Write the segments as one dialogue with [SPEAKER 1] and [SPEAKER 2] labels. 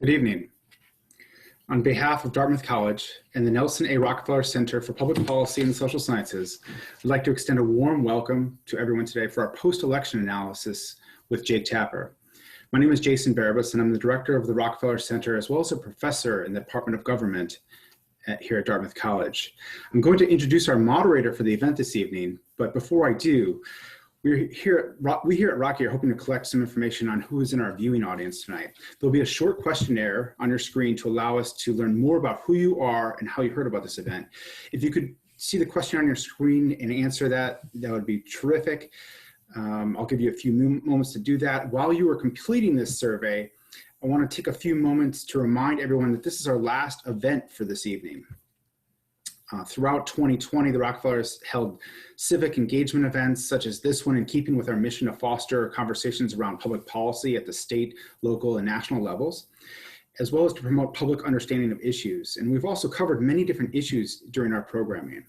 [SPEAKER 1] Good evening. On behalf of Dartmouth College and the Nelson A. Rockefeller Center for Public Policy and Social Sciences, I'd like to extend a warm welcome to everyone today for our post-election analysis with Jake Tapper. My name is Jason Barabas, and I'm the director of the Rockefeller Center, as well as a professor in the Department of Government here at Dartmouth College. I'm going to introduce our moderator for the event this evening, but before I do, we here at Rocky are hoping to collect some information on who is in our viewing audience tonight. There'll be a short questionnaire on your screen to allow us to learn more about who you are and how you heard about this event. If you could see the question on your screen and answer that, that would be terrific. I'll give you a few moments to do that. While you are completing this survey, I want to take a few moments to remind everyone that this is our last event for this evening. Throughout 2020, the Rockefellers held civic engagement events such as this one, in keeping with our mission to foster conversations around public policy at the state, local, and national levels, as well as to promote public understanding of issues. And we've also covered many different issues during our programming,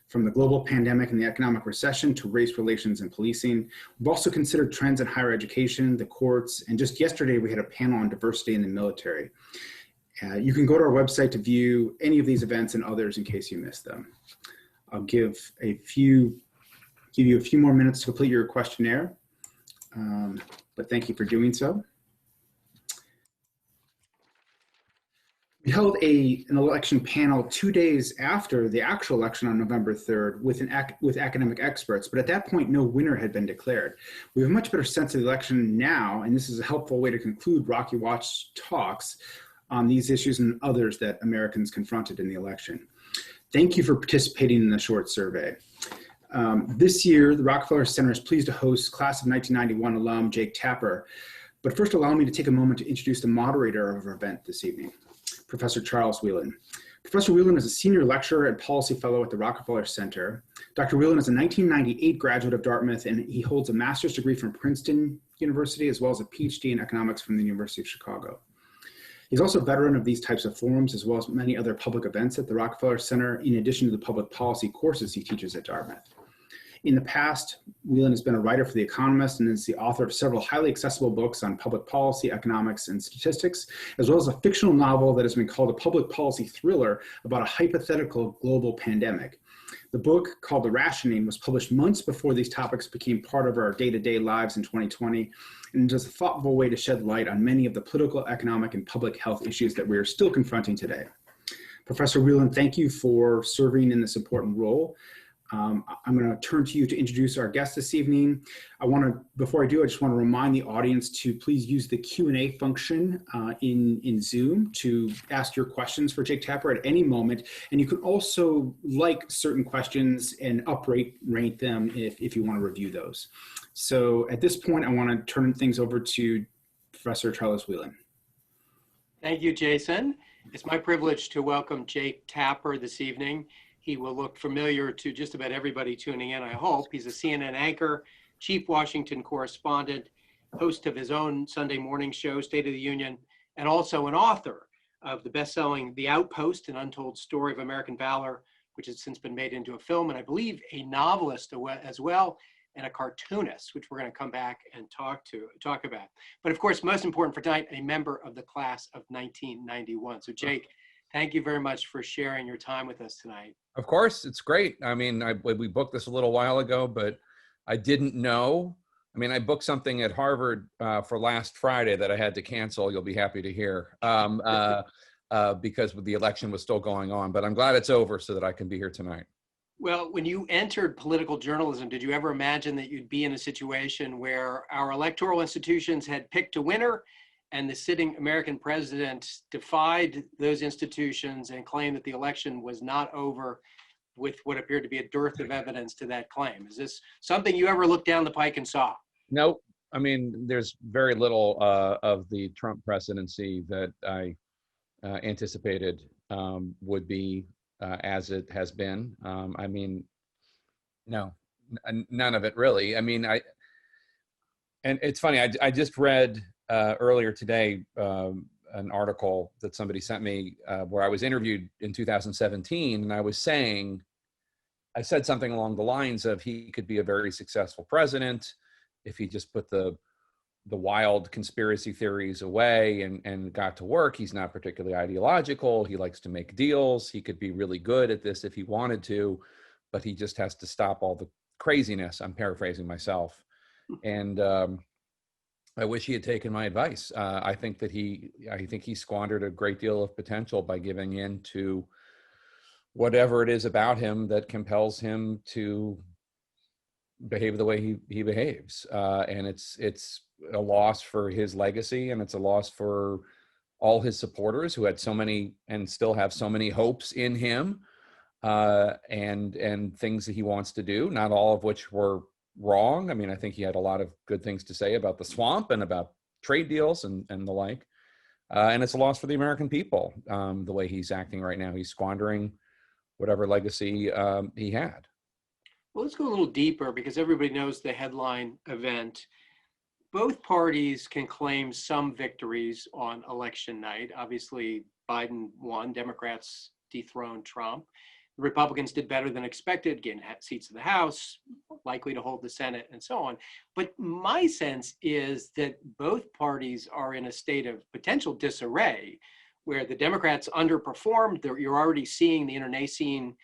[SPEAKER 1] from the global pandemic and the economic recession to race relations and policing. We've also considered trends in higher education, the courts, and just yesterday we had a panel on diversity in the military. You can go to our website to view any of these events and others in case you missed them. I'll give you a few more minutes to complete your questionnaire, but thank you for doing so. We held an election panel 2 days after the actual election on November 3rd with academic experts, but at that point, no winner had been declared. We have a much better sense of the election now, and this is a helpful way to conclude Rocky Watch talks on these issues and others that Americans confronted in the election. Thank you for participating in the short survey. This year, the Rockefeller Center is pleased to host class of 1991 alum Jake Tapper. But first, allow me to take a moment to introduce the moderator of our event this evening, Professor Charles Whelan. Professor Whelan is a senior lecturer and policy fellow at the Rockefeller Center. Dr. Whelan is a 1998 graduate of Dartmouth, and he holds a master's degree from Princeton University, as well as a PhD in economics from the University of Chicago. He's also a veteran of these types of forums, as well as many other public events at the Rockefeller Center, in addition to the public policy courses he teaches at Dartmouth. In the past, Whelan has been a writer for The Economist and is the author of several highly accessible books on public policy, economics, and statistics, as well as a fictional novel that has been called a public policy thriller about a hypothetical global pandemic. The book, called The Rationing, was published months before these topics became part of our day-to-day lives in 2020, and is a thoughtful way to shed light on many of the political, economic, and public health issues that we are still confronting today. Professor Whelan, thank you for serving in this important role. I'm going to turn to you to introduce our guest this evening. Before I do, I just want to remind the audience to please use the Q&A function in Zoom to ask your questions for Jake Tapper at any moment. And you can also like certain questions and rate them if you want to review those. So at this point, I want to turn things over to Professor Charles Whelan.
[SPEAKER 2] Thank you, Jason. It's my privilege to welcome Jake Tapper this evening. He will look familiar to just about everybody tuning in, I hope. He's a CNN anchor, chief Washington correspondent, host of his own Sunday morning show, State of the Union, and also an author of the best-selling The Outpost, An Untold Story of American Valor, which has since been made into a film, and I believe a novelist as well, and a cartoonist, which we're going to come back and talk about. But of course, most important for tonight, a member of the class of 1991. So Jake, thank you very much for sharing your time with us tonight.
[SPEAKER 3] Of course, it's great. I mean, we booked this a little while ago, but I didn't know. I mean, I booked something at Harvard for last Friday that I had to cancel. You'll be happy to hear because the election was still going on. But I'm glad it's over so that I can be here tonight.
[SPEAKER 2] Well, when you entered political journalism, did you ever imagine that you'd be in a situation where our electoral institutions had picked a winner and the sitting American president defied those institutions and claimed that the election was not over with what appeared to be a dearth of evidence to that claim? Is this something you ever looked down the pike and saw?
[SPEAKER 3] No, I mean, there's very little of the Trump presidency that I anticipated would be as it has been. I mean, no, none of it really. I mean, and it's funny, I just read earlier today an article that somebody sent me where I was interviewed in 2017, and I said something along the lines of he could be a very successful president if he just put the the wild conspiracy theories away and got to work. He's not particularly ideological. He likes to make deals. He could be really good at this if he wanted to, but he just has to stop all the craziness. I'm paraphrasing myself. And I wish he had taken my advice. I think he squandered a great deal of potential by giving in to whatever it is about him that compels him to behave the way he behaves. And it's a loss for his legacy, and it's a loss for all his supporters who had so many and still have so many hopes in him, and things that he wants to do, not all of which were wrong. I mean, I think he had a lot of good things to say about the swamp and about trade deals and the like. And it's a loss for the American people, the way he's acting right now. He's squandering whatever legacy he had.
[SPEAKER 2] Well, let's go a little deeper because everybody knows the headline event. Both parties can claim some victories on election night. Obviously, Biden won, Democrats dethroned Trump. The Republicans did better than expected, getting seats in the House, likely to hold the Senate, and so on. But my sense is that both parties are in a state of potential disarray, where the Democrats underperformed. You're already seeing the internecine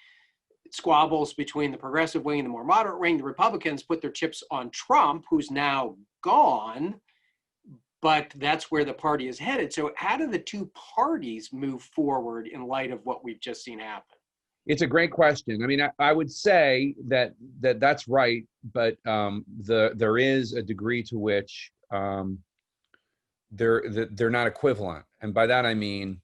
[SPEAKER 2] squabbles between the progressive wing and the more moderate wing. The Republicans put their chips on Trump, who's now gone, but that's where the party is headed. So how do the two parties move forward in light of what we've just seen happen?
[SPEAKER 3] It's a great question. I mean, I would say that's right, but there is a degree to which they're not equivalent, and by that I mean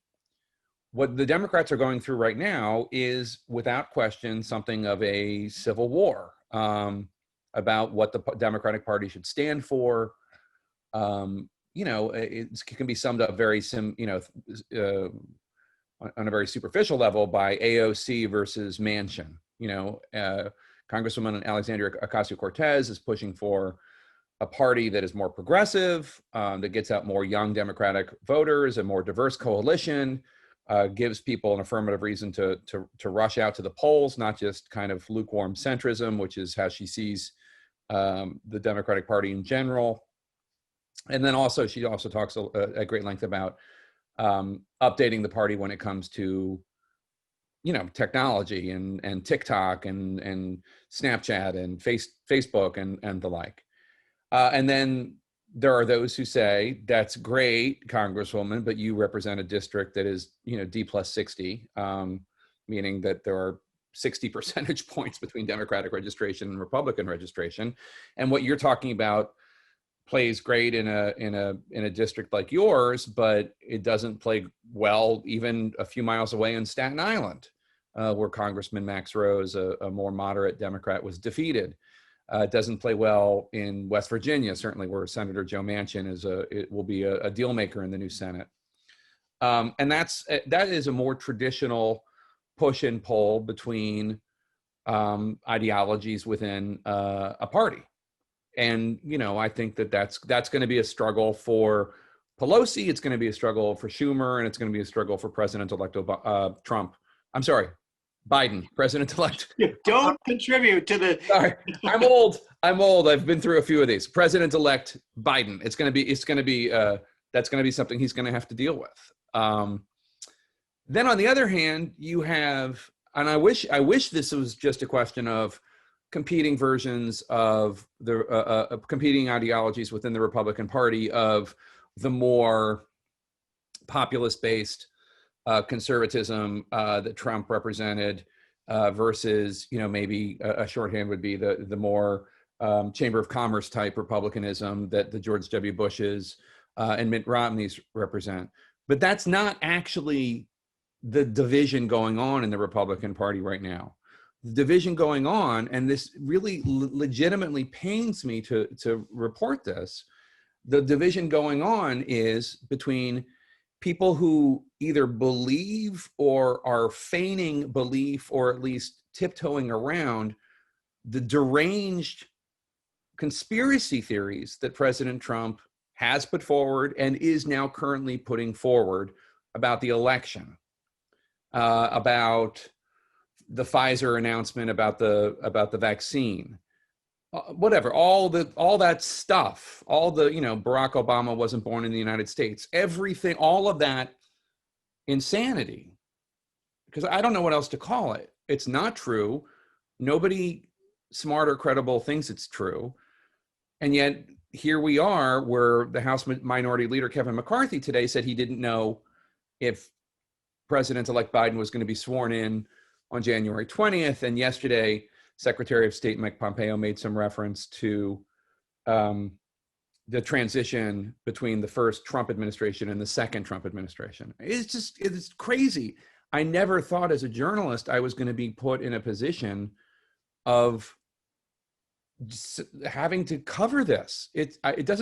[SPEAKER 3] what the Democrats are going through right now is, without question, something of a civil war about what the Democratic Party should stand for. It can be summed up very on a very superficial level by AOC versus Manchin. Congresswoman Alexandria Ocasio-Cortez is pushing for a party that is more progressive, that gets out more young Democratic voters, a more diverse coalition, gives people an affirmative reason to rush out to the polls, not just kind of lukewarm centrism, which is how she sees the Democratic Party in general. And then also, she also talks at great length about updating the party when it comes to, technology and TikTok and Snapchat and Facebook and the like. And then there are those who say, that's great, Congresswoman, but you represent a district that is, D+60, meaning that there are 60 percentage points between Democratic registration and Republican registration. And what you're talking about plays great in a district like yours, but it doesn't play well even a few miles away in Staten Island, where Congressman Max Rose, a more moderate Democrat, was defeated. It doesn't play well in West Virginia, certainly, where Senator Joe Manchin will be a deal maker in the new Senate. And that is a more traditional push and pull between ideologies within a party. And, I think that's going to be a struggle for Pelosi. It's going to be a struggle for Schumer, and it's going to be a struggle for President-elect Trump. I'm sorry, Biden, President-elect.
[SPEAKER 2] Don't contribute to the.
[SPEAKER 3] Sorry, I'm old. I've been through a few of these. President-elect Biden. That's going to be something he's going to have to deal with. Then on the other hand, you have, and I wish this was just a question of competing versions of the competing ideologies within the Republican Party, of the more populist-based conservatism that Trump represented versus, maybe a shorthand would be the more Chamber of Commerce type Republicanism that the George W. Bushes and Mitt Romneys represent. But that's not actually the division going on in the Republican Party right now. The division going on, and this really legitimately pains me to report this, the division going on is between people who either believe or are feigning belief, or at least tiptoeing around the deranged conspiracy theories that President Trump has put forward and is now currently putting forward about the election, about the Pfizer announcement about the vaccine, whatever, all that stuff, all the, Barack Obama wasn't born in the United States, everything, all of that insanity, because I don't know what else to call it. It's not true. Nobody smart or credible thinks it's true. And yet here we are, where the House Minority Leader Kevin McCarthy today said he didn't know if President-elect Biden was going to be sworn in on January 20th. And yesterday, Secretary of State Mike Pompeo made some reference to the transition between the first Trump administration and the second Trump administration. It's crazy. I never thought as a journalist I was going to be put in a position of having to cover this. It gives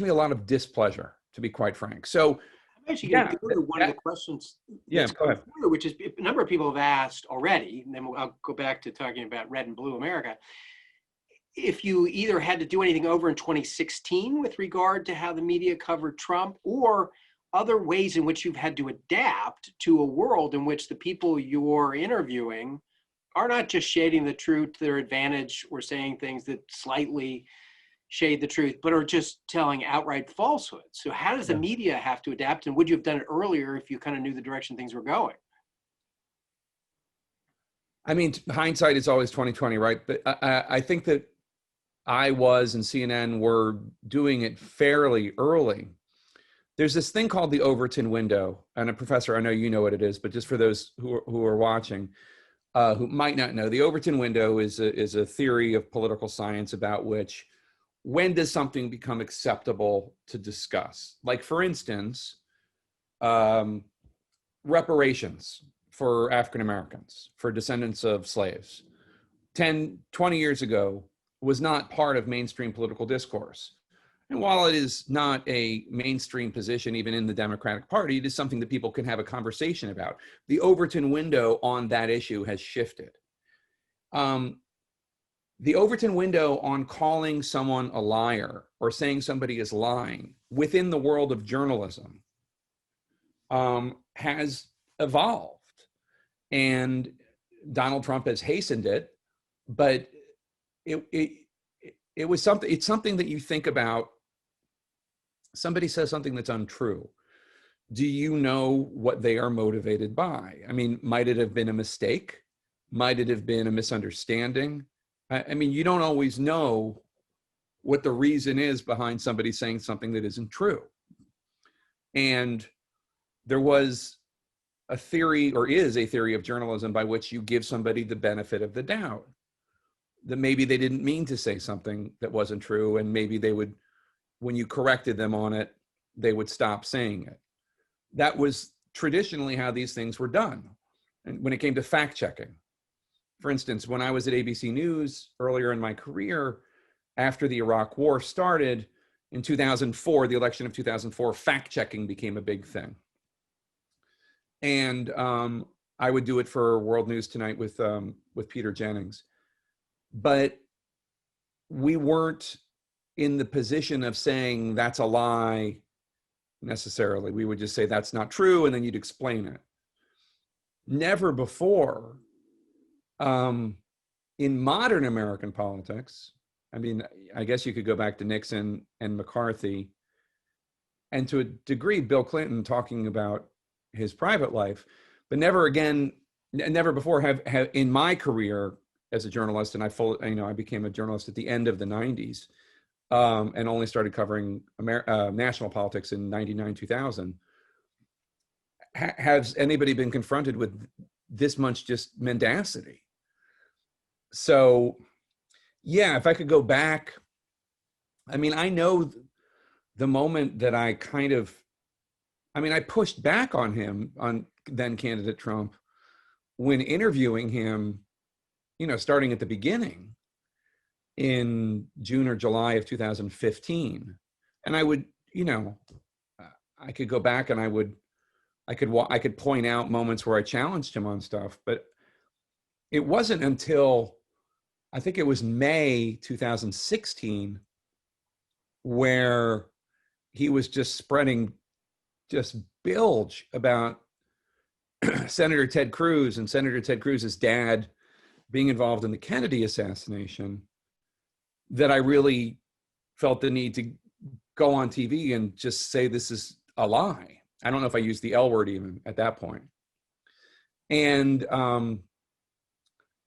[SPEAKER 3] me a lot of displeasure, to be quite frank. So
[SPEAKER 2] I'm actually going to go to one of the questions.
[SPEAKER 3] Yeah, go ahead.
[SPEAKER 2] Which is a number of people have asked already, and then I'll go back to talking about red and blue America. If you either had to do anything over in 2016 with regard to how the media covered Trump, or other ways in which you've had to adapt to a world in which the people you're interviewing are not just shading the truth to their advantage or saying things that slightly shade the truth, but are just telling outright falsehoods. So how does the media have to adapt, and would you have done it earlier if you kind of knew the direction things were going?
[SPEAKER 3] I mean, hindsight is always 20/20, right? But I think that I was, and CNN were doing it fairly early. There's this thing called the Overton Window, and a professor, I know you know what it is, but just for those who are watching, who might not know, the Overton Window is a theory of political science about which, when does something become acceptable to discuss? Like, for instance, reparations for African Americans, for descendants of slaves, 10, 20 years ago was not part of mainstream political discourse. And while it is not a mainstream position, even in the Democratic Party, it is something that people can have a conversation about. The Overton window on that issue has shifted. The Overton window on calling someone a liar or saying somebody is lying within the world of journalism has evolved. And Donald Trump has hastened it, but it was something, it's something that you think about. Somebody says something that's untrue. Do you know what they are motivated by? I mean, might it have been a mistake? Might it have been a misunderstanding? I mean, you don't always know what the reason is behind somebody saying something that isn't true. And there was a theory, or is a theory of journalism, by which you give somebody the benefit of the doubt, that maybe they didn't mean to say something that wasn't true, and maybe they would, when you corrected them on it, they would stop saying it. That was traditionally how these things were done. And when it came to fact checking, for instance, when I was at ABC News earlier in my career, after the Iraq War started in 2004, the election of 2004, fact checking became a big thing. And I would do it for World News Tonight with Peter Jennings. But we weren't in the position of saying that's a lie necessarily. We would just say that's not true, and then you'd explain it. Never before in modern American politics, I mean, I guess you could go back to Nixon and McCarthy, and to a degree, Bill Clinton talking about his private life, but never before have in my career as a journalist, and I became a journalist at the end of the 90s, and only started covering national politics in 99, 2000. Has anybody been confronted with this much just mendacity? So, yeah, if I could go back, I mean, I know the moment that I pushed back on him, on then candidate Trump, when interviewing him, starting at the beginning in June or July of 2015. And I would, I could go back and I could point out moments where I challenged him on stuff, but it wasn't until, I think it was May 2016, where he was just spreading just bilge about Senator Ted Cruz and Senator Ted Cruz's dad being involved in the Kennedy assassination that I really felt the need to go on TV and just say this is a lie. I don't know if I used the L word even at that point. And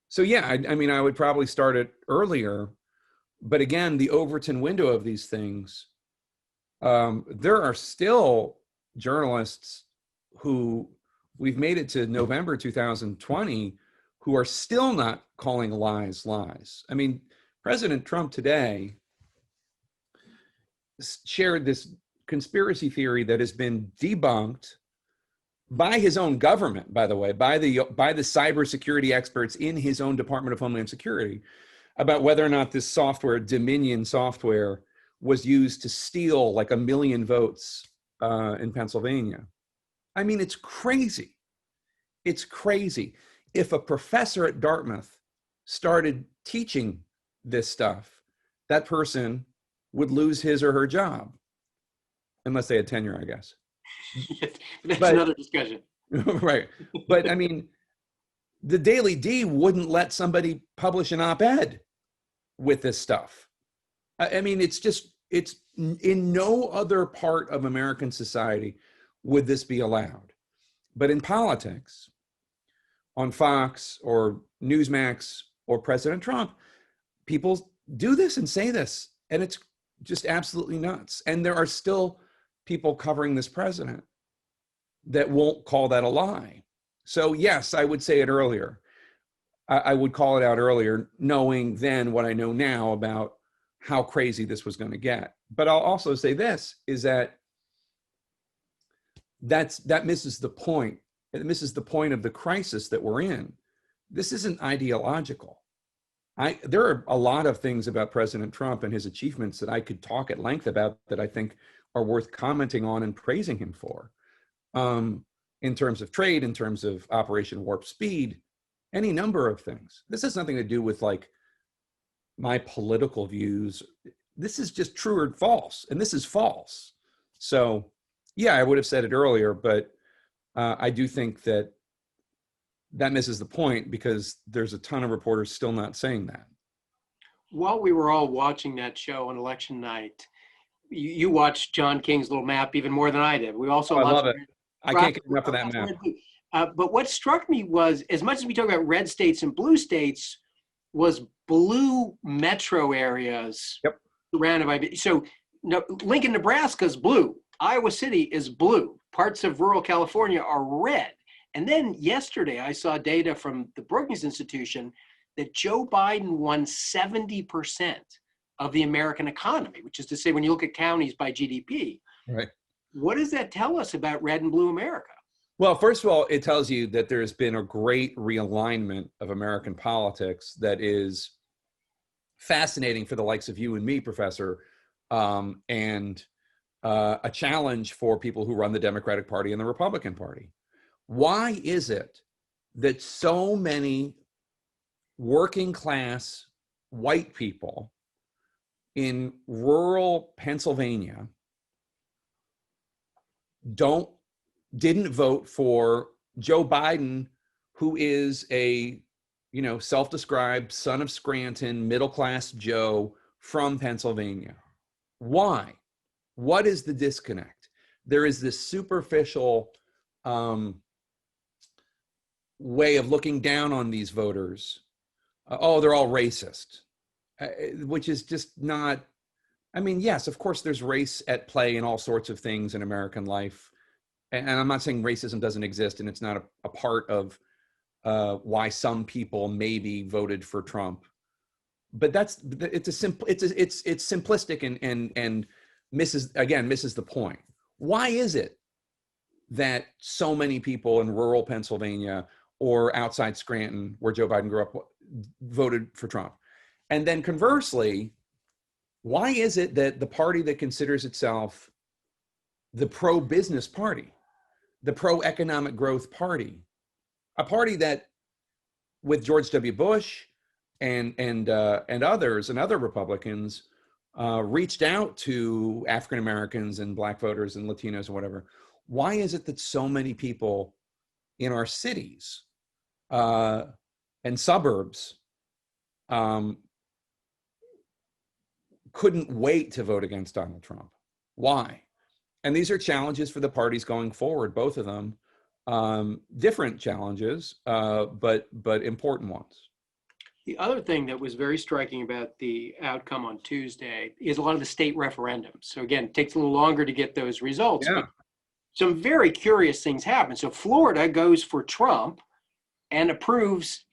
[SPEAKER 3] so, yeah, I mean, I would probably start it earlier. But again, the Overton window of these things, there are still journalists who we've made it to November 2020 who are still not calling lies lies. I mean, President Trump today shared this conspiracy theory that has been debunked by his own government, by the way, by the cybersecurity experts in his own Department of Homeland Security, about whether or not this software, Dominion software, was used to steal like 1 million votes in Pennsylvania. I mean, it's crazy. It's crazy. If a professor at Dartmouth started teaching this stuff, that person would lose his or her job, unless they had tenure, I guess.
[SPEAKER 2] That's another discussion.
[SPEAKER 3] Right. But I mean, the Daily D wouldn't let somebody publish an op-ed with this stuff. I mean, it's in no other part of American society would this be allowed. But in politics, on Fox or Newsmax or President Trump, people do this and say this, and it's just absolutely nuts. And there are still people covering this president that won't call that a lie. So yes, I would say it earlier. I would call it out earlier, knowing then what I know now about how crazy this was going to get. But I'll also say this, is that misses the point. It misses the point of the crisis that we're in. This isn't ideological. There are a lot of things about President Trump and his achievements that I could talk at length about that I think are worth commenting on and praising him for, in terms of trade, in terms of Operation Warp Speed, any number of things. This has nothing to do with like my political views. This is just true or false, and this is false. So yeah, I would have said it earlier, but I do think that misses the point because there's a ton of reporters still not saying that.
[SPEAKER 2] While we were all watching that show on election night, you watched John King's little map even more than I did. We also
[SPEAKER 3] I love it. I can't get enough of that map.
[SPEAKER 2] But what struck me was, as much as we talk about red states and blue states, was blue metro areas surrounded by. So Lincoln, Nebraska is blue. Iowa City is blue. Parts of rural California are red. And then yesterday, I saw data from the Brookings Institution that Joe Biden won 70% of the American economy, which is to say, when you look at counties by GDP.
[SPEAKER 3] Right.
[SPEAKER 2] What does that tell us about red and blue America?
[SPEAKER 3] Well, first of all, it tells you that there's been a great realignment of American politics that is fascinating for the likes of you and me, Professor, and a challenge for people who run the Democratic Party and the Republican Party. Why is it that so many working class white people in rural Pennsylvania didn't vote for Joe Biden, who is a, self-described son of Scranton, middle-class Joe from Pennsylvania? Why? What is the disconnect? There is this superficial way of looking down on these voters. They're all racist, which is just not. I mean, yes, of course, there's race at play in all sorts of things in American life. And I'm not saying racism doesn't exist and it's not a part of why some people maybe voted for Trump. But it's simplistic and misses the point. Why is it that so many people in rural Pennsylvania or outside Scranton, where Joe Biden grew up, voted for Trump? And then conversely, why is it that the party that considers itself the pro-business party, the pro-economic growth party, a party that with George W. Bush and others and other Republicans reached out to African Americans and Black voters and Latinos and whatever, why is it that so many people in our cities and suburbs couldn't wait to vote against Donald Trump. Why? And these are challenges for the parties going forward, both of them. Different challenges, but important ones.
[SPEAKER 2] The other thing that was very striking about the outcome on Tuesday is a lot of the state referendums. So again, it takes a little longer to get those results,
[SPEAKER 3] Yeah.
[SPEAKER 2] but some very curious things happen. So Florida goes for Trump and approves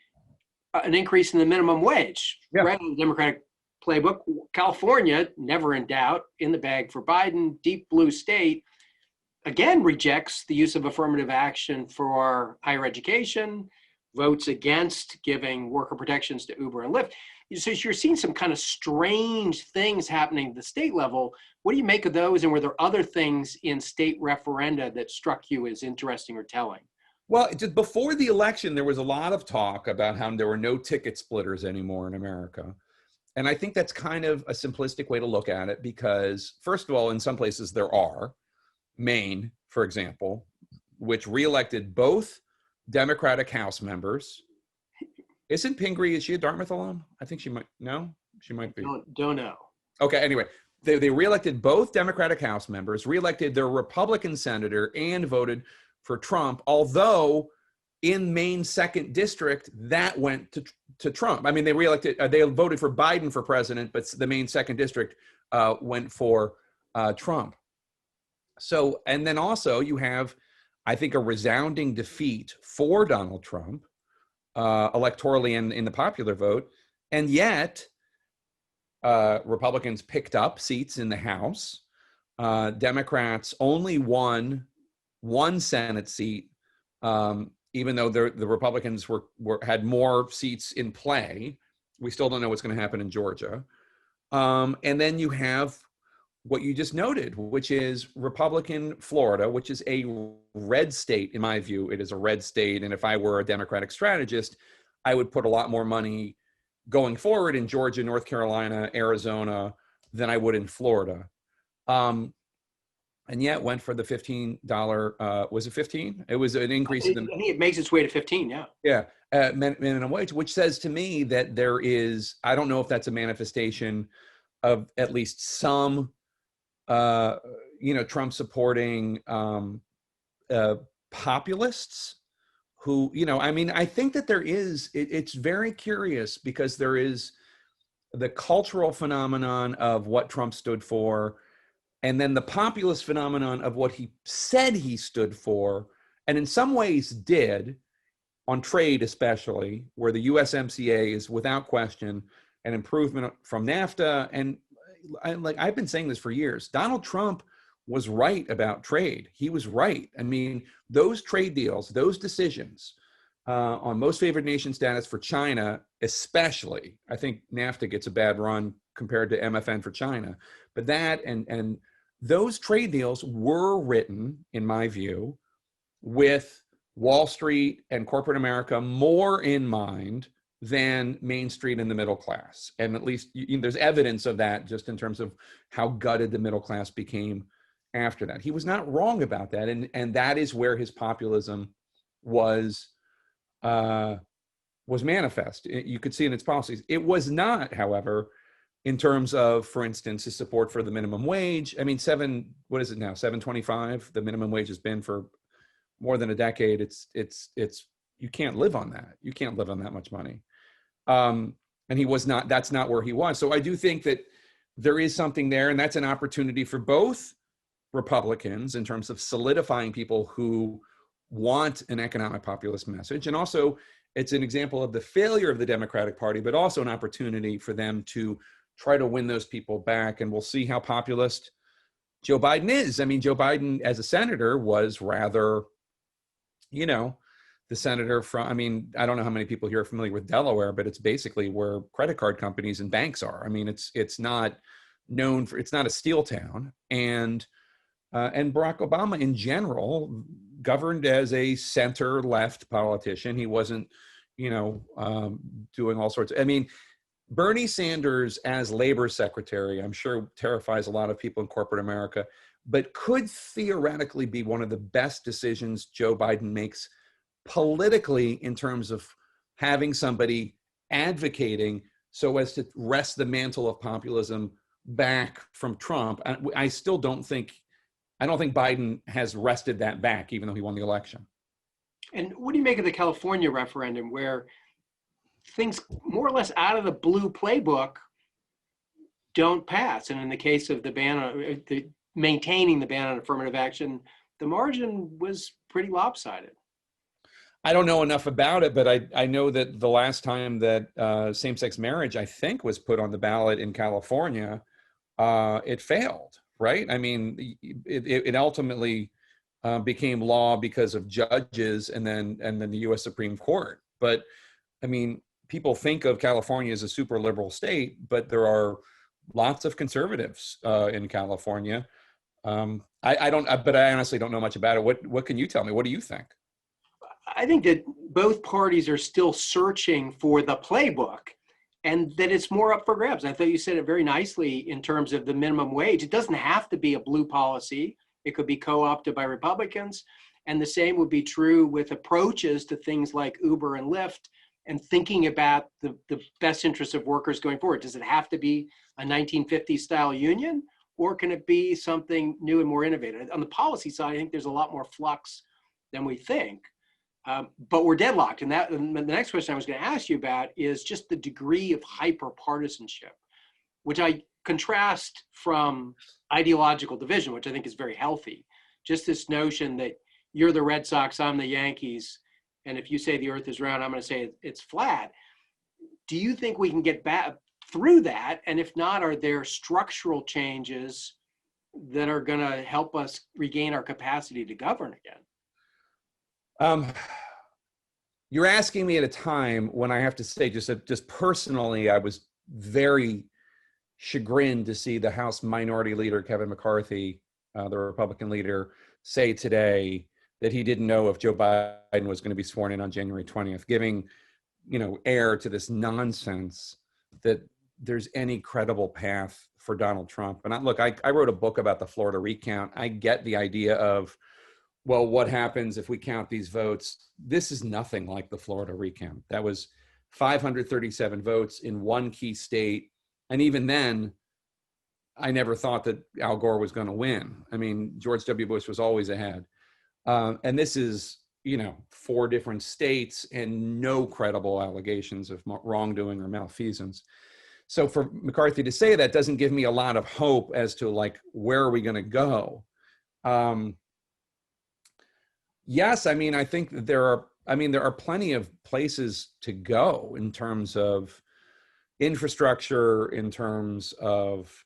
[SPEAKER 2] an increase in the minimum wage.
[SPEAKER 3] Yeah.
[SPEAKER 2] Right in the Democratic playbook. California, never in doubt, in the bag for Biden. Deep blue state, again, rejects the use of affirmative action for higher education, votes against giving worker protections to Uber and Lyft. So you're seeing some kind of strange things happening at the state level. What do you make of those? And were there other things in state referenda that struck you as interesting or telling?
[SPEAKER 3] Well, just before the election, there was a lot of talk about how there were no ticket splitters anymore in America. And I think that's kind of a simplistic way to look at it because, first of all, in some places there are. Maine, for example, which reelected both Democratic House members. Isn't Pingree, is she a Dartmouth alum? I think she might, no? She might be.
[SPEAKER 2] Don't know.
[SPEAKER 3] Okay, anyway, they reelected both Democratic House members, reelected their Republican senator, and voted for Trump, although in Maine's 2nd district, that went to Trump. I mean, they reelected, they voted for Biden for president, but the Maine 2nd district went for Trump. So, and then also you have, I think, a resounding defeat for Donald Trump electorally and in the popular vote. And yet, Republicans picked up seats in the House. Democrats only won one Senate seat, even though the Republicans had more seats in play. We still don't know what's going to happen in Georgia. And then you have what you just noted, which is Republican Florida, which is a red state. In my view, it is a red state. And if I were a Democratic strategist, I would put a lot more money going forward in Georgia, North Carolina, Arizona than I would in Florida. And yet went for the $15, was it 15? It was an increase.
[SPEAKER 2] I think it makes its way to 15, yeah.
[SPEAKER 3] Yeah, minimum wage, which says to me that there is, I don't know if that's a manifestation of at least some, Trump supporting populists who, I think that there is, it's very curious because there is the cultural phenomenon of what Trump stood for, and then the populist phenomenon of what he said he stood for, and in some ways did, on trade especially, where the USMCA is without question an improvement from NAFTA. And I've been saying this for years. Donald Trump was right about trade. He was right. I mean, those trade deals, those decisions on most favored nation status for China, especially, I think NAFTA gets a bad run compared to MFN for China. But that and those trade deals were written, in my view, with Wall Street and corporate America more in mind than Main Street and the middle class. And at least there's evidence of that just in terms of how gutted the middle class became after that. He was not wrong about that. And that is where his populism was manifest. You could see in its policies. It was not, however, in terms of, for instance, his support for the minimum wage. I mean, what is it now? $7.25. The minimum wage has been for more than a decade. It's you can't live on that. You can't live on that much money. And he was not, that's not where he was. So I do think that there is something there, and that's an opportunity for both Republicans in terms of solidifying people who want an economic populist message. And also it's an example of the failure of the Democratic Party, but also an opportunity for them to try to win those people back. And we'll see how populist Joe Biden is. I mean, Joe Biden as a senator was rather, the senator from, I don't know how many people here are familiar with Delaware, but it's basically where credit card companies and banks are. I mean, it's not known for, it's not a steel town. And Barack Obama in general governed as a center left politician. He wasn't, doing all sorts of, Bernie Sanders as labor secretary, I'm sure terrifies a lot of people in corporate America, but could theoretically be one of the best decisions Joe Biden makes politically in terms of having somebody advocating so as to wrest the mantle of populism back from Trump. I still don't think, I don't think Biden has wrested that back, even though he won the election.
[SPEAKER 2] And what do you make of the California referendum, where things more or less out of the blue playbook don't pass? And in the case of the ban on maintaining the ban on affirmative action, the margin was pretty lopsided.
[SPEAKER 3] I don't know enough about it, but I know that the last time that same-sex marriage, I think, was put on the ballot in California, it failed, right? I mean, it ultimately became law because of judges and then the U.S. Supreme Court. But I mean, people think of California as a super liberal state, but there are lots of conservatives in California. I don't, but I honestly don't know much about it. What can you tell me? What do you think?
[SPEAKER 2] I think that both parties are still searching for the playbook, and that it's more up for grabs. I thought you said it very nicely in terms of the minimum wage. It doesn't have to be a blue policy. It could be co-opted by Republicans. And the same would be true with approaches to things like Uber and Lyft, and thinking about the best interests of workers going forward. Does it have to be a 1950s style union, or can it be something new and more innovative? On the policy side, I think there's a lot more flux than we think. But we're deadlocked. And the next question I was going to ask you about is just the degree of hyper-partisanship, which I contrast from ideological division, which I think is very healthy. Just this notion that you're the Red Sox, I'm the Yankees, and if you say the earth is round, I'm going to say it's flat. Do you think we can get back through that? And if not, are there structural changes that are going to help us regain our capacity to govern again?
[SPEAKER 3] You're asking me at a time when I have to say, just personally, I was very chagrined to see the House Minority Leader, Kevin McCarthy, the Republican leader, say today that he didn't know if Joe Biden was going to be sworn in on January 20th, giving, air to this nonsense that there's any credible path for Donald Trump. And I wrote a book about the Florida recount. I get the idea of, well, what happens if we count these votes? This is nothing like the Florida recount. That was 537 votes in one key state. And even then, I never thought that Al Gore was going to win. I mean, George W. Bush was always ahead. And this is, 4 different states and no credible allegations of wrongdoing or malfeasance. So for McCarthy to say that doesn't give me a lot of hope as to where are we going to go? Yes, I mean, I think that there are plenty of places to go in terms of infrastructure, in terms of,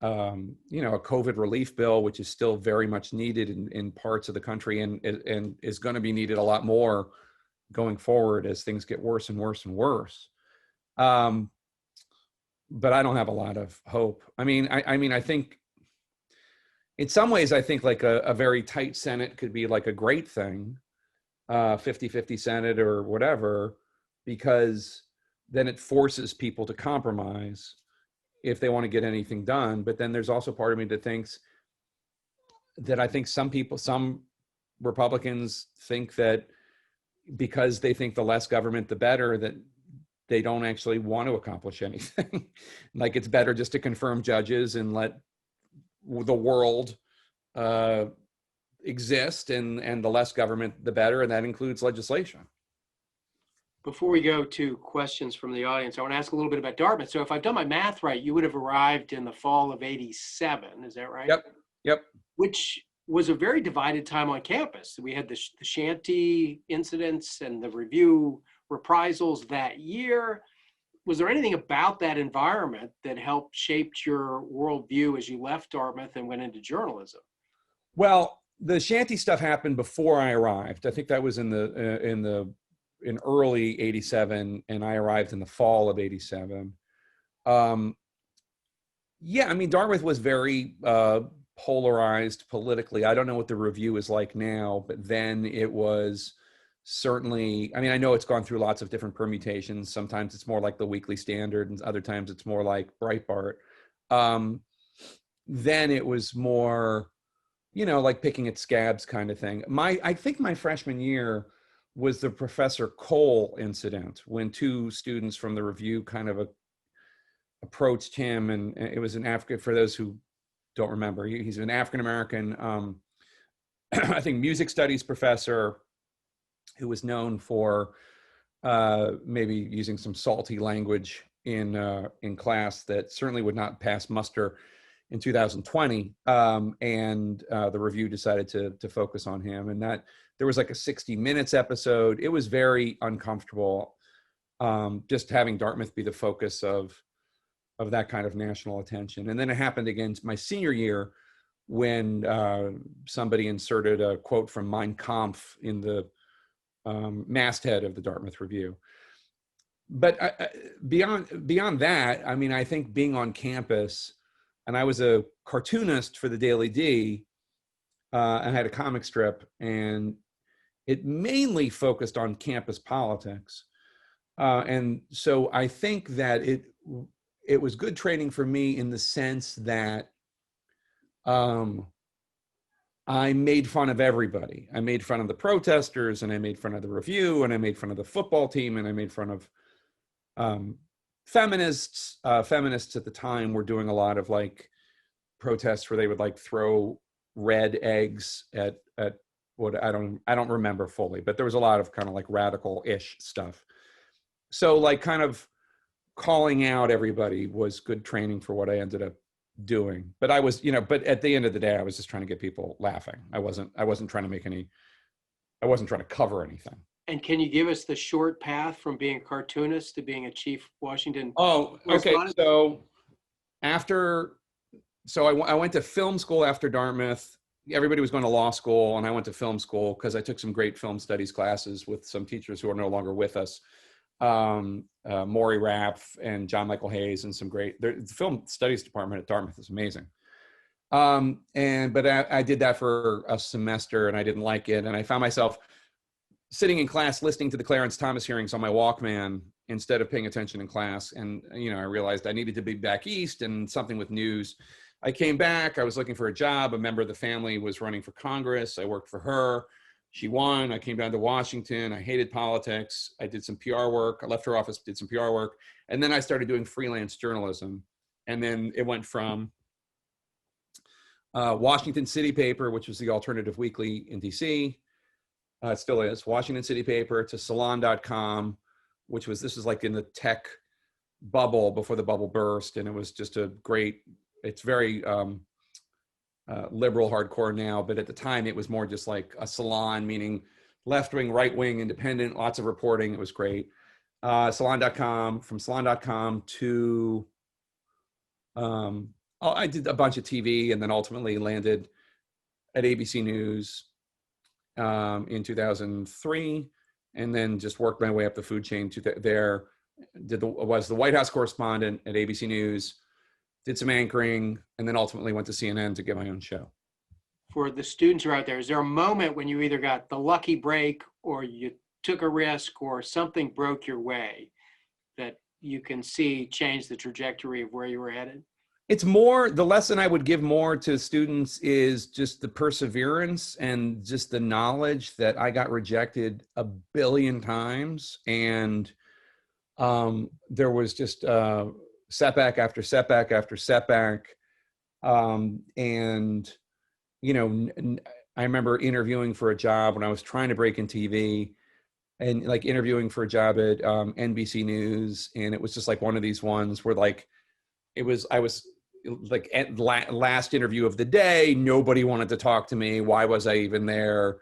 [SPEAKER 3] a COVID relief bill, which is still very much needed in parts of the country and is going to be needed a lot more going forward as things get worse and worse and worse. But I don't have a lot of hope. I think in some ways, I think a very tight Senate could be a great thing, 50-50 Senate or whatever, because then it forces people to compromise if they want to get anything done. But then there's also part of me that thinks that I think some Republicans think that because they think the less government, the better, that they don't actually want to accomplish anything. It's better just to confirm judges and let the world exist, and the less government, the better. And that includes legislation.
[SPEAKER 2] Before we go to questions from the audience, I want to ask a little bit about Dartmouth. So if I've done my math right, you would have arrived in the fall of '87. Is that right?
[SPEAKER 3] Yep.
[SPEAKER 2] Which was a very divided time on campus. We had the shanty incidents and the review reprisals that year. Was there anything about that environment that helped shape your worldview as you left Dartmouth and went into journalism? Well,
[SPEAKER 3] the shanty stuff happened before I arrived. I think that was in early '87, and I arrived in the fall of '87. Dartmouth was very polarized politically. I don't know what the review is like now, but then it was certainly, I know it's gone through lots of different permutations. Sometimes it's more like the Weekly Standard, and other times it's more like Breitbart. Then it was more, like picking at scabs kind of thing. I think my freshman year was the Professor Cole incident, when 2 students from the review kind of approached him, and it was an African, for those who don't remember, he's an African-American, I think music studies professor who was known for maybe using some salty language in class that certainly would not pass muster in 2020. And the review decided to focus on him, and that there was like a 60 Minutes episode. It was very uncomfortable, just having Dartmouth be the focus of that kind of national attention. And then it happened again my senior year when somebody inserted a quote from Mein Kampf in the masthead of the Dartmouth Review. But beyond that, I mean, I think being on campus, and I was a cartoonist for the Daily D, and had a comic strip, and it mainly focused on campus politics. And so I think that it was good training for me in the sense that I made fun of everybody. I made fun of the protesters, and I made fun of the Review, and I made fun of the football team, and I made fun of feminists. Feminists at the time were doing a lot of like protests where they would like throw red eggs at what I don't remember fully, but there was a lot of kind of like radical-ish stuff. So like kind of calling out everybody was good training for what I ended up doing. But I was, but at the end of the day, I was just trying to get people laughing. I wasn't trying to cover anything.
[SPEAKER 2] And can you give us the short path from being a cartoonist to being a chief Washington?
[SPEAKER 3] Oh, okay. So I went to film school after Dartmouth. Everybody was going to law school, and I went to film school because I took some great film studies classes with some teachers who are no longer with us. Maury Rapp and John Michael Hayes, and some great, the film studies department at Dartmouth is amazing. But I did that for a semester, and I didn't like it. And I found myself sitting in class, listening to the Clarence Thomas hearings on my Walkman instead of paying attention in class. And, I realized I needed to be back east and something with news. I came back, I was looking for a job. A member of the family was running for Congress. I worked for her. She won. I came down to Washington. I hated politics. I did some PR work. I left her office, did some PR work. And then I started doing freelance journalism. And then it went from Washington City Paper, which was the alternative weekly in DC. It still is. Washington City Paper, to Salon.com, this was like in the tech bubble before the bubble burst. And it was just it's very liberal hardcore now, but at the time it was more just like a salon, meaning left-wing, right-wing, independent, lots of reporting. It was great. Salon.com, from Salon.com to, I did a bunch of TV, and then ultimately landed at ABC News in 2003, and then just worked my way up the food chain to there. Was the White House correspondent at ABC News, did some anchoring, and then ultimately went to CNN to get my own show.
[SPEAKER 2] For the students who are out there, is there a moment when you either got the lucky break, or you took a risk, or something broke your way that you can see change the trajectory of where you were headed?
[SPEAKER 3] It's more, the lesson I would give more to students is just the perseverance and just the knowledge that I got rejected a billion times. And there was just setback after setback after setback. And, I remember interviewing for a job when I was trying to break in TV, and like interviewing for a job at NBC News. And it was just like one of these ones where like, I was like at last interview of the day, nobody wanted to talk to me. Why was I even there?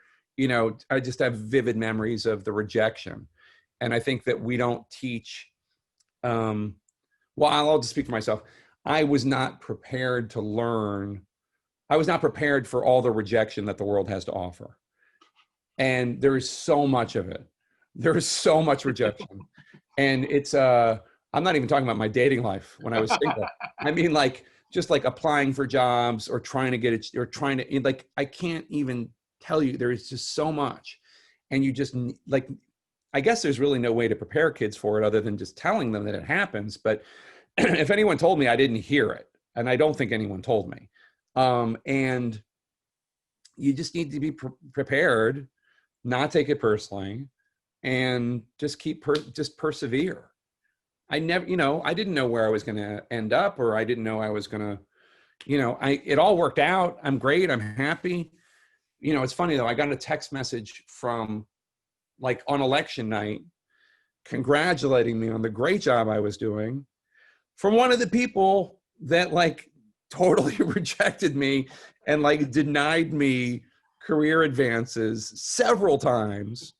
[SPEAKER 3] I just have vivid memories of the rejection. And I think that we don't teach, well, I'll just speak for myself. I was not prepared to learn. I was not prepared for all the rejection that the world has to offer. And there is so much of it. There is so much rejection. And it's, I'm not even talking about my dating life when I was single. I mean, like, just like applying for jobs or trying to get it, or trying to, like, I can't even tell you, there is just so much. And you just like, I guess there's really no way to prepare kids for it other than just telling them that it happens. But if anyone told me, I didn't hear it. And I don't think anyone told me. And you just need to be prepared, not take it personally, and just just persevere. I never, I didn't know where I was going to end up, or I didn't know I was going to, it all worked out. I'm great. I'm happy. It's funny though. I got a text message from, like, on election night, congratulating me on the great job I was doing, from one of the people that, like, totally rejected me and, like, denied me career advances several times.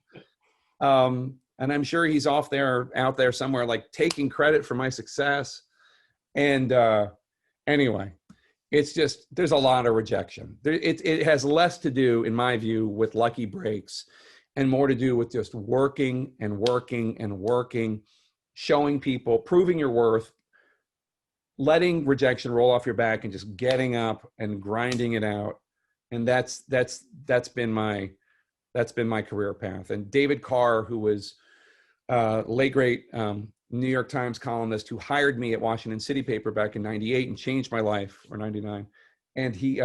[SPEAKER 3] And I'm sure he's out there somewhere, like, taking credit for my success. And anyway, it's just, there's a lot of rejection. It has less to do, in my view, with lucky breaks and more to do with just working and working and working, showing people, proving your worth, letting rejection roll off your back and just getting up and grinding it out. And that's been my career path. And David Carr, who was late great New York Times columnist, who hired me at Washington City paper back in '98 and changed my life, or '99. And he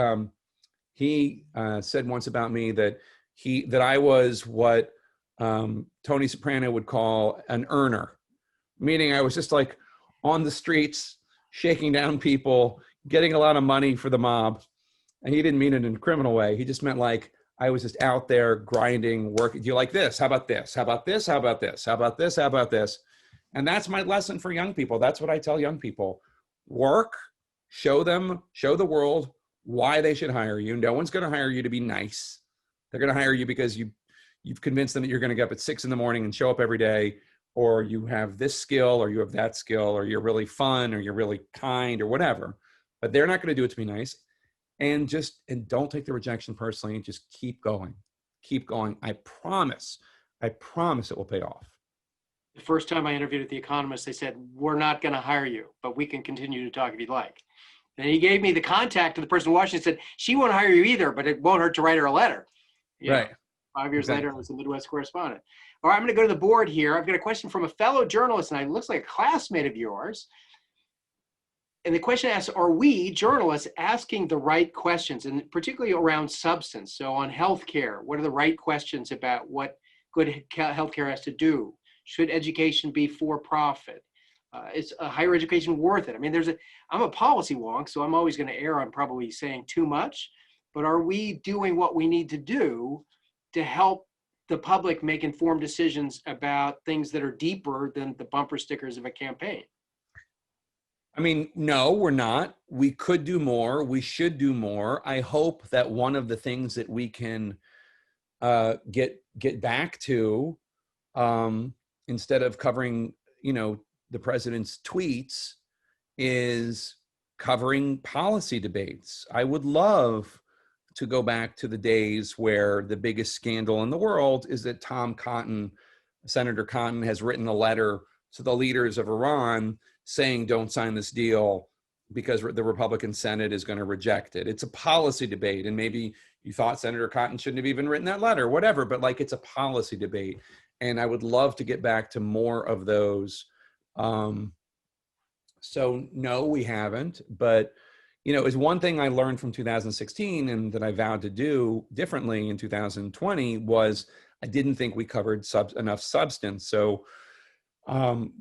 [SPEAKER 3] said once about me that I was what Tony Soprano would call an earner, meaning I was just, like, on the streets, shaking down people, getting a lot of money for the mob. And he didn't mean it in a criminal way. He just meant, like, I was just out there grinding, working. Do you like this? How about this? How about this? How about this? How about this? How about this? And that's my lesson for young people. That's what I tell young people. Work, show the world why they should hire you. No one's going to hire you to be nice. They're going to hire you because you've convinced them that you're going to get up at 6 a.m. and show up every day, or you have this skill, or you have that skill, or you're really fun, or you're really kind, or whatever. But they're not going to do it to be nice. And don't take the rejection personally, and just keep going. Keep going. I promise it will pay off.
[SPEAKER 2] The first time I interviewed at The Economist, they said, we're not going to hire you, but we can continue to talk if you'd like. And he gave me the contact of the person in Washington, said, she won't hire you either, but it won't hurt to write her a letter.
[SPEAKER 3] Right.
[SPEAKER 2] 5 years later, I was a Midwest correspondent. All right, I'm going to go to the board here. I've got a question from a fellow journalist, and it looks like a classmate of yours. And the question asks, are we journalists asking the right questions, and particularly around substance? So on healthcare, what are the right questions about what good healthcare has to do? Should education be for profit? Is higher education worth it? I mean, I'm a policy wonk, so I'm always going to err on probably saying too much, but are we doing what we need to do to help the public make informed decisions about things that are deeper than the bumper stickers of a campaign?
[SPEAKER 3] I mean, no, we're not. We could do more. We should do more. I hope that one of the things that we can get back to, instead of covering, the president's tweets, is covering policy debates. I would love to go back to the days where the biggest scandal in the world is that Senator Cotton has written a letter to the leaders of Iran saying, don't sign this deal because the Republican Senate is going to reject it. It's a policy debate. And maybe you thought Senator Cotton shouldn't have even written that letter, whatever, but, like, it's a policy debate. And I would love to get back to more of those. So no, we haven't, but, is one thing I learned from 2016 and that I vowed to do differently in 2020 was I didn't think we covered enough substance. So,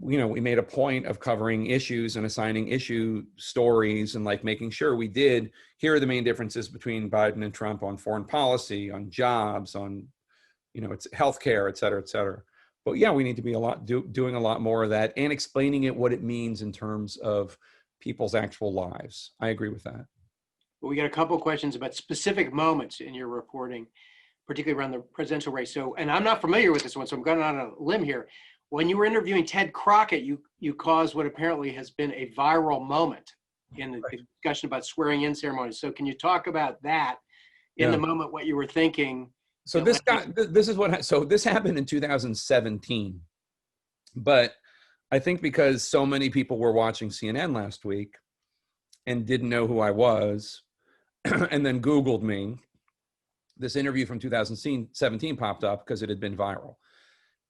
[SPEAKER 3] we made a point of covering issues and assigning issue stories and, like, making sure we did. Here are the main differences between Biden and Trump on foreign policy, on jobs, on, it's healthcare, et cetera, et cetera. But yeah, we need to be doing a lot more of that and explaining what it means in terms of people's actual lives. I agree with that.
[SPEAKER 2] Well, we got a couple of questions about specific moments in your reporting, particularly around the presidential race. So, and I'm not familiar with this one, so I'm going on a limb here. When you were interviewing Ted Crockett, you caused what apparently has been a viral moment in the discussion about swearing in ceremonies. So can you talk about that in the moment, what you were thinking?
[SPEAKER 3] So this happened in 2017, but I think because so many people were watching CNN last week and didn't know who I was, and then Googled me, this interview from 2017 popped up because it had been viral.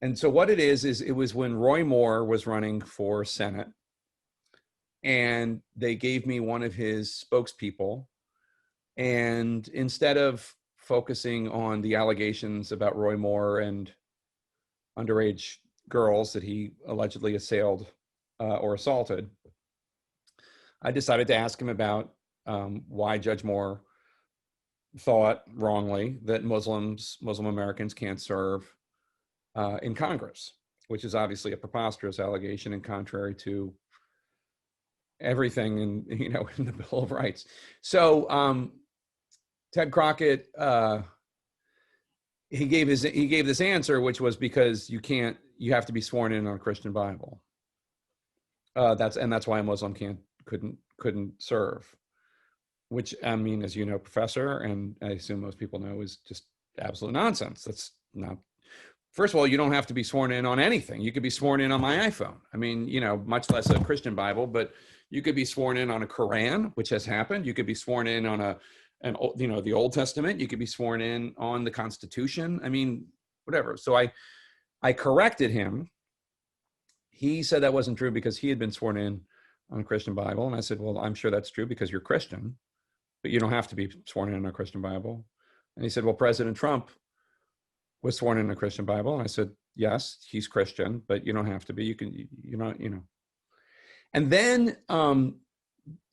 [SPEAKER 3] And so what it is it was when Roy Moore was running for Senate, and they gave me one of his spokespeople, and instead of focusing on the allegations about Roy Moore and underage girls that he allegedly assailed or assaulted, I decided to ask him about why Judge Moore thought wrongly that Muslim Americans can't serve in Congress, which is obviously a preposterous allegation and contrary to everything in the Bill of Rights. So Ted Crockett, he gave this answer, which was because you have to be sworn in on a Christian Bible. That's why a Muslim couldn't serve, which, I mean, as you know, Professor, and I assume most people know, is just absolute nonsense. That's not. First of all, you don't have to be sworn in on anything. You could be sworn in on my iPhone. I mean, much less a Christian Bible, but you could be sworn in on a Quran, which has happened. You could be sworn in on the Old Testament. You could be sworn in on the Constitution. I mean, whatever. So I corrected him. He said that wasn't true because he had been sworn in on a Christian Bible. And I said, well, I'm sure that's true because you're Christian, but you don't have to be sworn in on a Christian Bible. And he said, well, President Trump was sworn in a Christian Bible. And I said, yes, he's Christian, but you don't have to be. You can, And then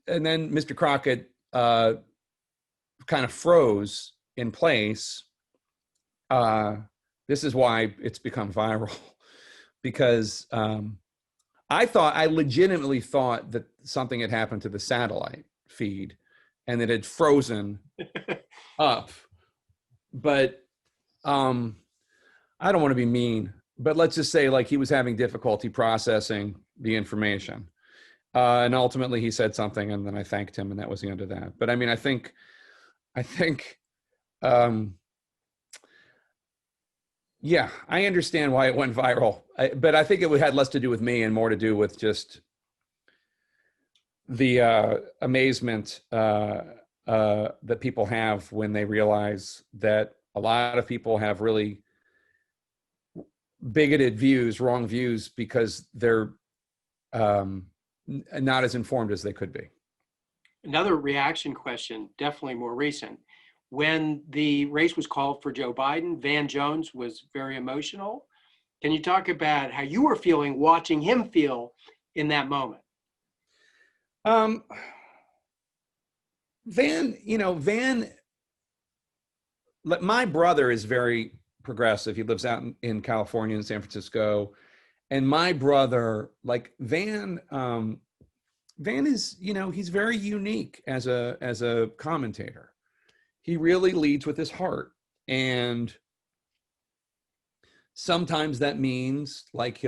[SPEAKER 3] Mr. Crockett kind of froze in place. This is why it's become viral, because I legitimately thought that something had happened to the satellite feed and it had frozen up. But I don't want to be mean, but let's just say like he was having difficulty processing the information. And ultimately he said something and then I thanked him and that was the end of that. But I mean, I think, yeah, I understand why it went viral, but I think it had less to do with me and more to do with just the amazement that people have when they realize that a lot of people have really bigoted views, wrong views, because they're not as informed as they could be.
[SPEAKER 2] Another reaction question, definitely more recent. When the race was called for Joe Biden, Van Jones was very emotional. Can you talk about how you were feeling watching him feel in that moment?
[SPEAKER 3] Van, my brother is very progressive. He lives out in California, in San Francisco. And my brother, like Van is, he's very unique as a commentator. He really leads with his heart. And sometimes that means like he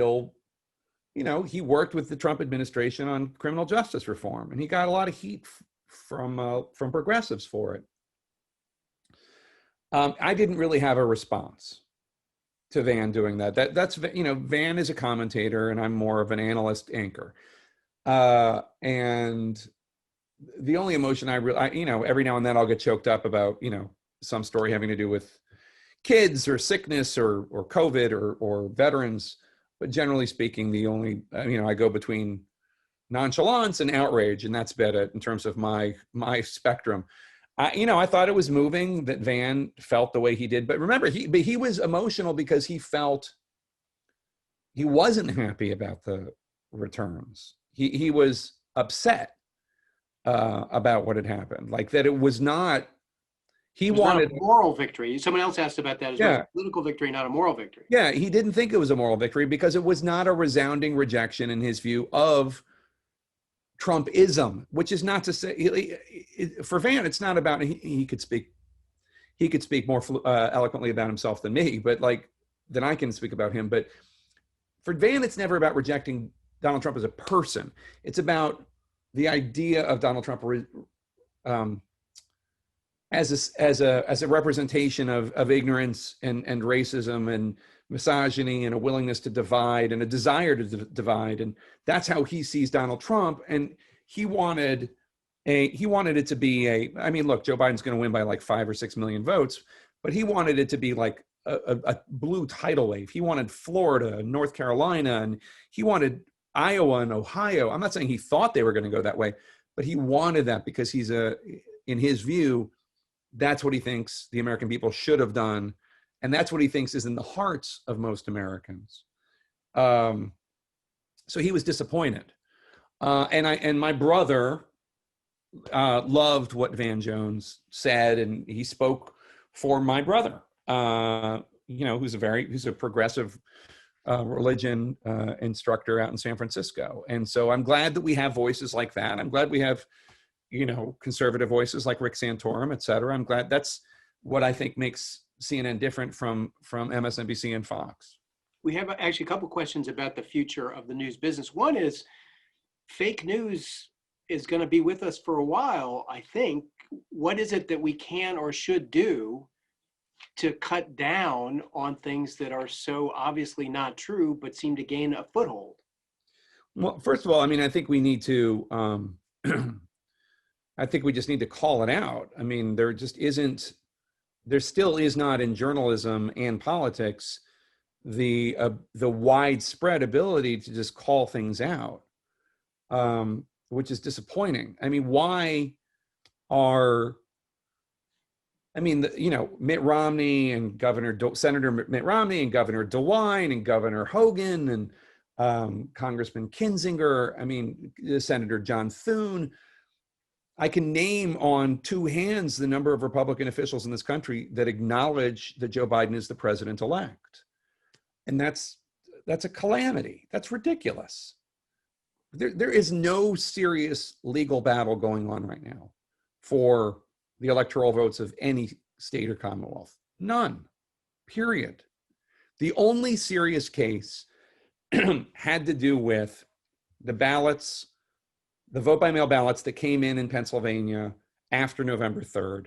[SPEAKER 3] worked with the Trump administration on criminal justice reform, and he got a lot of heat from progressives for it. I didn't really have a response to Van doing that. That's Van is a commentator, and I'm more of an analyst anchor. And the only emotion I every now and then I'll get choked up about some story having to do with kids or sickness or COVID or veterans. But generally speaking, the only I go between nonchalance and outrage, and that's about it in terms of my spectrum. I thought it was moving that Van felt the way he did, but remember, he was emotional because he felt he wasn't happy about the returns. He was upset about what had happened, like that it was not. He wanted
[SPEAKER 2] not a moral victory. Someone else asked about that as well. A political victory, not a moral victory.
[SPEAKER 3] Yeah, he didn't think it was a moral victory because it was not a resounding rejection in his view of Trumpism, which is not to say for Van, it's not about he could speak more eloquently about himself than me, but than I can speak about him. But for Van, it's never about rejecting Donald Trump as a person. It's about the idea of Donald Trump as a representation of ignorance and racism and misogyny and a willingness to divide and a desire to divide. And that's how he sees Donald Trump. And he wanted it to be look, Joe Biden's going to win by like 5 or 6 million votes, but he wanted it to be like a blue tidal wave. He wanted Florida, North Carolina, and he wanted Iowa and Ohio. I'm not saying he thought they were going to go that way, but he wanted that because in his view, that's what he thinks the American people should have done. And that's what he thinks is in the hearts of most Americans. So he was disappointed. And my brother loved what Van Jones said, and he spoke for my brother, who's a progressive religion instructor out in San Francisco. And so I'm glad that we have voices like that. I'm glad we have, conservative voices like Rick Santorum, et cetera. I'm glad. That's what I think makes CNN different from MSNBC and Fox.
[SPEAKER 2] We have actually a couple questions about the future of the news business. One is fake news is going to be with us for a while, I think. What is it that we can or should do to cut down on things that are so obviously not true, but seem to gain a foothold?
[SPEAKER 3] Well, first of all, I mean, I think we need to, I think we just need to call it out. I mean, there still is not in journalism and politics the widespread ability to just call things out, which is disappointing. I mean, Mitt Romney and Senator Mitt Romney and Governor DeWine and Governor Hogan and Congressman Kinzinger, Senator John Thune. I can name on two hands the number of Republican officials in this country that acknowledge that Joe Biden is the president-elect. And that's a calamity. That's ridiculous. There is no serious legal battle going on right now for the electoral votes of any state or commonwealth. None, period. The only serious case had to do with the ballots, the vote by mail ballots that came in Pennsylvania after November 3rd,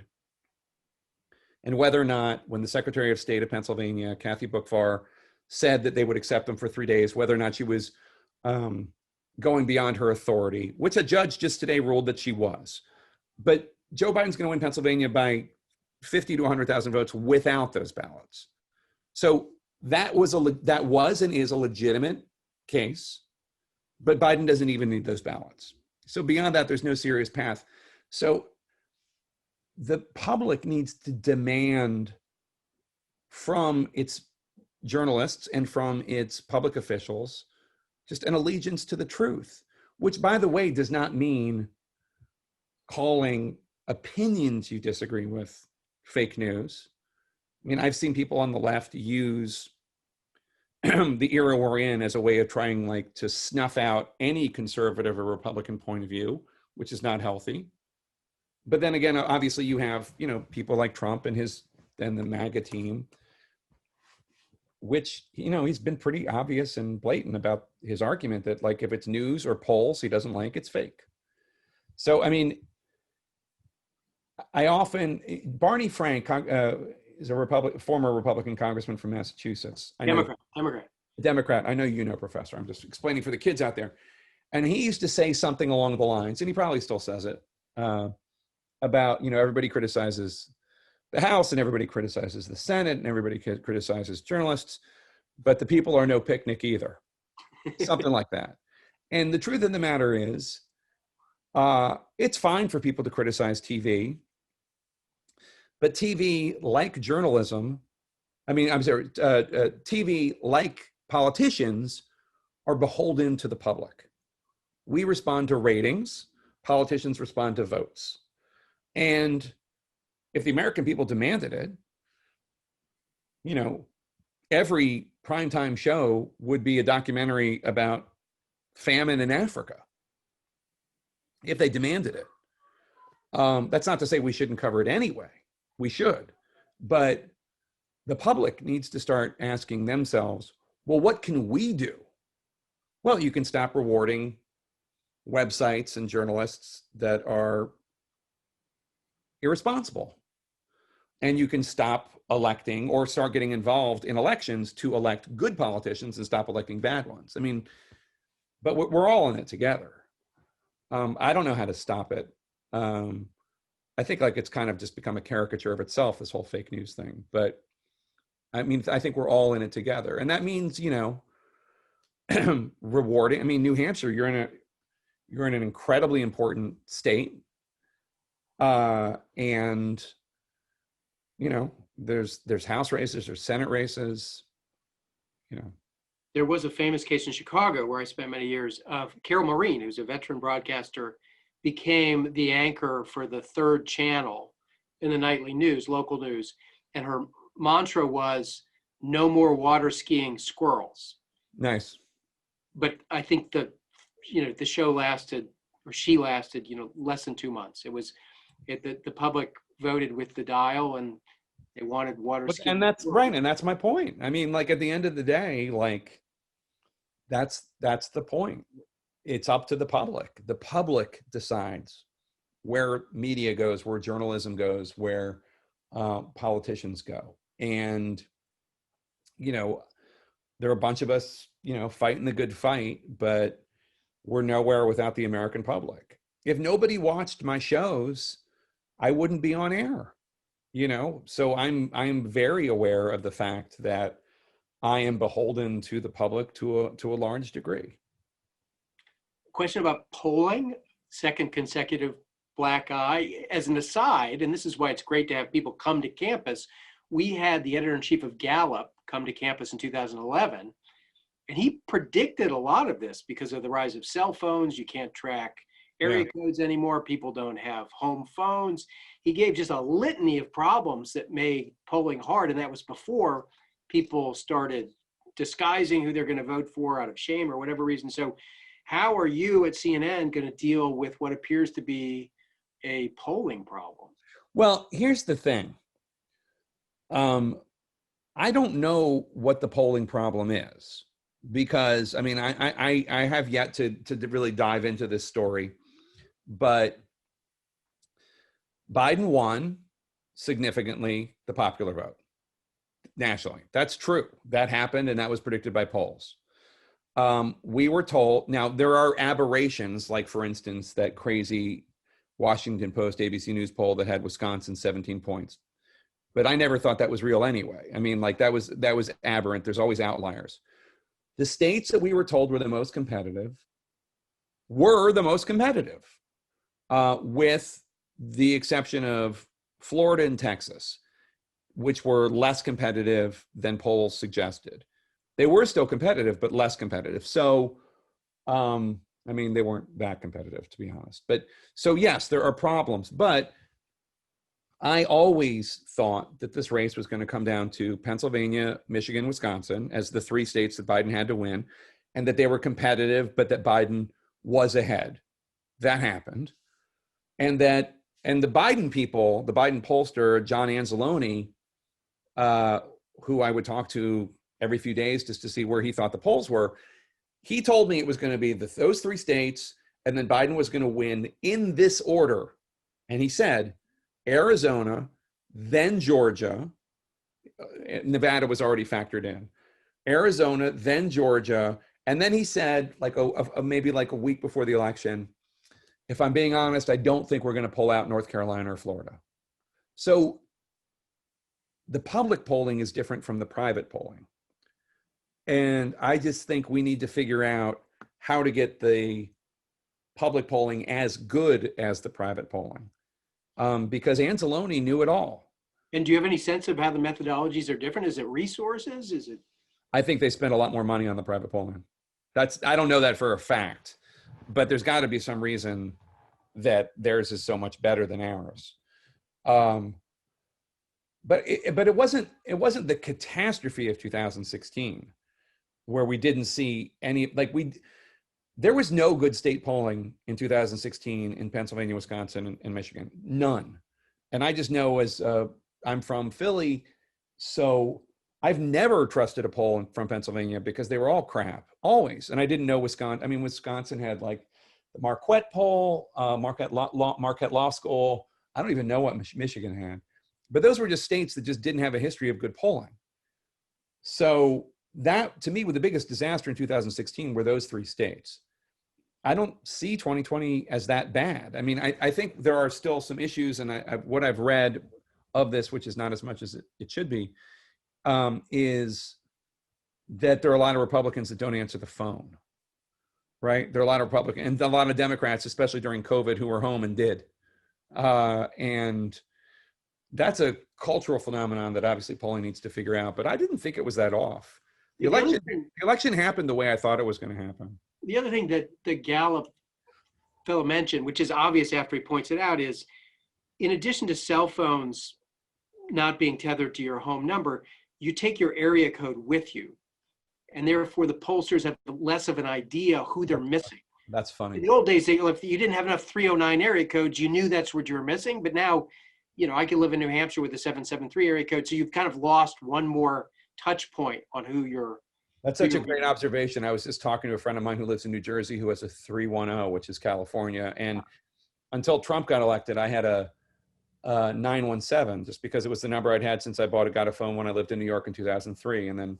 [SPEAKER 3] and whether or not, when the Secretary of State of Pennsylvania, Kathy Boockvar, said that they would accept them for 3 days, whether or not she was going beyond her authority, which a judge just today ruled that she was. But Joe Biden's going to win Pennsylvania by 50 to 100,000 votes without those ballots. So that was and is a legitimate case, but Biden doesn't even need those ballots. So beyond that, there's no serious path. So the public needs to demand from its journalists and from its public officials just an allegiance to the truth, which, by the way, does not mean calling opinions you disagree with fake news. I mean, I've seen people on the left use the era we're in as a way of trying to snuff out any conservative or Republican point of view, which is not healthy. But then again, obviously you have, people like Trump and the MAGA team, which, he's been pretty obvious and blatant about his argument that if it's news or polls he doesn't like, it's fake. So, I mean, Barney Frank is a former Republican congressman from Massachusetts. Democrat. I know you know, Professor. I'm just explaining for the kids out there. And he used to say something along the lines, and he probably still says it, about, everybody criticizes the House and everybody criticizes the Senate and everybody criticizes journalists, but the people are no picnic either. Something like that. And the truth of the matter is, it's fine for people to criticize TV, but TV, like journalism, TV, like politicians, are beholden to the public. We respond to ratings, politicians respond to votes. And if the American people demanded it, every primetime show would be a documentary about famine in Africa, if they demanded it. That's not to say we shouldn't cover it anyway. We should. But the public needs to start asking themselves, well, what can we do? Well, you can stop rewarding websites and journalists that are irresponsible. And you can stop electing or start getting involved in elections to elect good politicians and stop electing bad ones. I mean, but we're all in it together. I don't know how to stop it. I think it's kind of just become a caricature of itself, this whole fake news thing. But I mean, I think we're all in it together. And that means, rewarding. I mean, New Hampshire, you're in an incredibly important state. And, there's House races, there's Senate races,
[SPEAKER 2] there was a famous case in Chicago where I spent many years of Carol Maureen, who's a veteran broadcaster, became the anchor for the third channel in the nightly news, local news. And her mantra was no more water skiing squirrels.
[SPEAKER 3] Nice.
[SPEAKER 2] But I think the show lasted, or she lasted, less than 2 months. The public voted with the dial and they wanted water skiing.
[SPEAKER 3] And that's right. And that's my point. I mean, like at the end of the day, like that's the point. It's up to the public. The public decides where media goes, where journalism goes, where politicians go. And, there are a bunch of us, fighting the good fight, but we're nowhere without the American public. If nobody watched my shows, I wouldn't be on air, So I'm very aware of the fact that I am beholden to the public to a large degree.
[SPEAKER 2] Question about polling, second consecutive black eye. As an aside, and this is why it's great to have people come to campus, we had the editor-in-chief of Gallup come to campus in 2011, and he predicted a lot of this because of the rise of cell phones. You can't track area codes anymore. People don't have home phones. He gave just a litany of problems that made polling hard, and that was before people started disguising who they're going to vote for out of shame or whatever reason. So how are you at CNN going to deal with what appears to be a polling problem?
[SPEAKER 3] Well, here's the thing. I don't know what the polling problem is because, I mean, I have yet to really dive into this story, but Biden won significantly the popular vote nationally. That's true. That happened, and that was predicted by polls. We were told, now there are aberrations, like for instance, that crazy Washington Post ABC News poll that had Wisconsin 17 points. But I never thought that was real anyway. I mean, like that was aberrant. There's always outliers. The states that we were told were the most competitive were the most competitive, with the exception of Florida and Texas, which were less competitive than polls suggested. They were still competitive, but less competitive. So, I mean, they weren't that competitive, to be honest. But so yes, there are problems, but I always thought that this race was going to come down to Pennsylvania, Michigan, Wisconsin as the three states that Biden had to win, and that they were competitive, but that Biden was ahead. That happened. And the Biden people, the Biden pollster, John Anzalone, who I would talk to every few days just to see where he thought the polls were, he told me it was going to be those three states, and then Biden was going to win in this order. And he said, Arizona, then Georgia, Nevada was already factored in, Arizona, then Georgia. And then he said, like maybe like a week before the election, if I'm being honest, I don't think we're going to pull out North Carolina or Florida. So the public polling is different from the private polling. And I just think we need to figure out how to get the public polling as good as the private polling. Because Anzalone knew it all.
[SPEAKER 2] And do you have any sense of how the methodologies are different? Is it resources? Is it?
[SPEAKER 3] I think they spend a lot more money on the private polling. I don't know that for a fact, but there's got to be some reason that theirs is so much better than ours. But it wasn't the catastrophe of 2016 where we didn't see any, there was no good state polling in 2016 in Pennsylvania, Wisconsin, and Michigan, none. And I just know I'm from Philly, so I've never trusted a poll from Pennsylvania because they were all crap, always. And I didn't know Wisconsin. I mean, Wisconsin had like the Marquette poll, Marquette Law School. I don't even know what Michigan had, but those were just states that just didn't have a history of good polling. So that, to me, was the biggest disaster in 2016 were those three states. I don't see 2020 as that bad. I mean, I think there are still some issues, and what I've read of this, which is not as much as it should be, is that there are a lot of Republicans that don't answer the phone, right? There are a lot of Republicans and a lot of Democrats, especially during COVID, who were home and did. And that's a cultural phenomenon that obviously polling needs to figure out, but I didn't think it was that off. The
[SPEAKER 2] The other
[SPEAKER 3] election,
[SPEAKER 2] thing,
[SPEAKER 3] the election happened the way I thought it was going to happen.
[SPEAKER 2] the other thing that the Gallup fellow mentioned, which is obvious after he points it out, is in addition to cell phones not being tethered to your home number, you take your area code with you. And therefore, the pollsters have less of an idea who they're missing.
[SPEAKER 3] That's funny.
[SPEAKER 2] In the old days, if you didn't have enough 309 area codes, you knew that's what you were missing. But now, I could live in New Hampshire with a 773 area code. So you've kind of lost one more touch point on who you're.
[SPEAKER 3] That's such a great observation. I was just talking to a friend of mine who lives in New Jersey who has a 310, which is California. And until Trump got elected, I had a 917, just because it was the number I'd had since I got a phone when I lived in New York in 2003. And then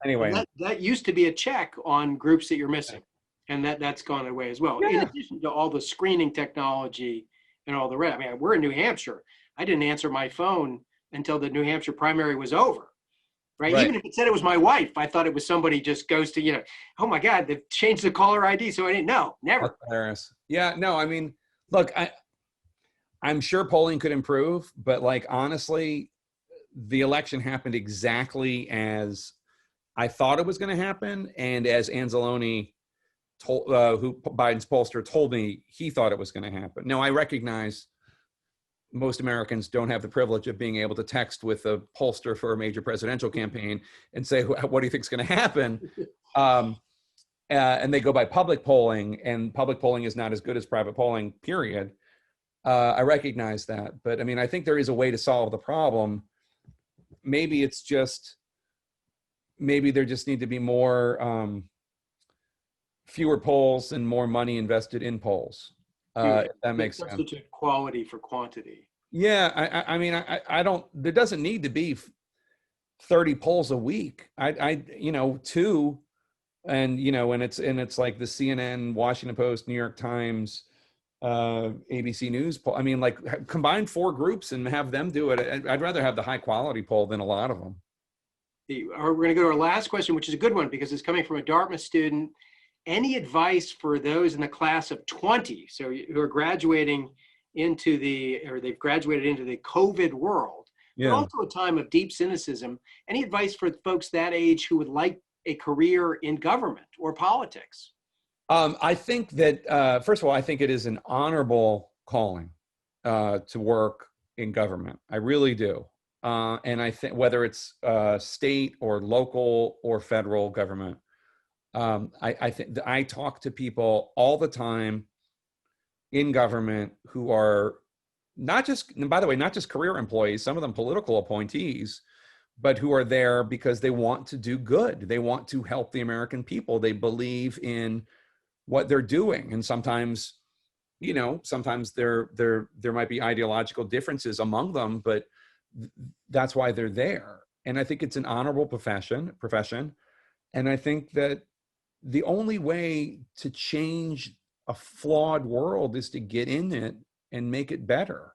[SPEAKER 3] anyway.
[SPEAKER 2] That used to be a check on groups that you're missing. And that's gone away as well.
[SPEAKER 3] Yeah.
[SPEAKER 2] In addition to all the screening technology and all the rest. I mean, we're in New Hampshire. I didn't answer my phone until the New Hampshire primary was over. Right? Even if it said it was my wife, I thought it was somebody just goes to, oh my God, they've changed the caller ID. So I didn't know. Never.
[SPEAKER 3] That's hilarious. Yeah, no, I mean, look, I'm sure polling could improve, but honestly, the election happened exactly as I thought it was going to happen. And as Anzalone told, who Biden's pollster told me he thought it was going to happen. Now, I recognize most Americans don't have the privilege of being able to text with a pollster for a major presidential campaign and say, what do you think is going to happen? And they go by public polling, and public polling is not as good as private polling, period. I recognize that. But I mean, I think there is a way to solve the problem. Maybe there just need to be more, fewer polls and more money invested in polls. If that makes sense.
[SPEAKER 2] Substitute quality for quantity.
[SPEAKER 3] Yeah, I mean, I don't. There doesn't need to be 30 polls a week. Two, and it's like the CNN, Washington Post, New York Times, ABC News poll. I mean, combine 4 groups and have them do it. I'd rather have the high quality poll than a lot of them.
[SPEAKER 2] We're going to go to our last question, which is a good one because it's coming from a Dartmouth student. Any advice for those in the class of 20, so who are graduating they've graduated into the COVID world, but also a time of deep cynicism? Any advice for folks that age who would like a career in government or politics?
[SPEAKER 3] I think that, first of all, I think it is an honorable calling to work in government. I really do. And I think whether it's state or local or federal government, I think I talk to people all the time in government who are not just, by the way, not just career employees, some of them political appointees, but who are there because they want to do good. They want to help the American people. They believe in what they're doing. And sometimes, sometimes there might be ideological differences among them, but that's why they're there. And I think it's an honorable profession. And I think that the only way to change a flawed world is to get in it and make it better.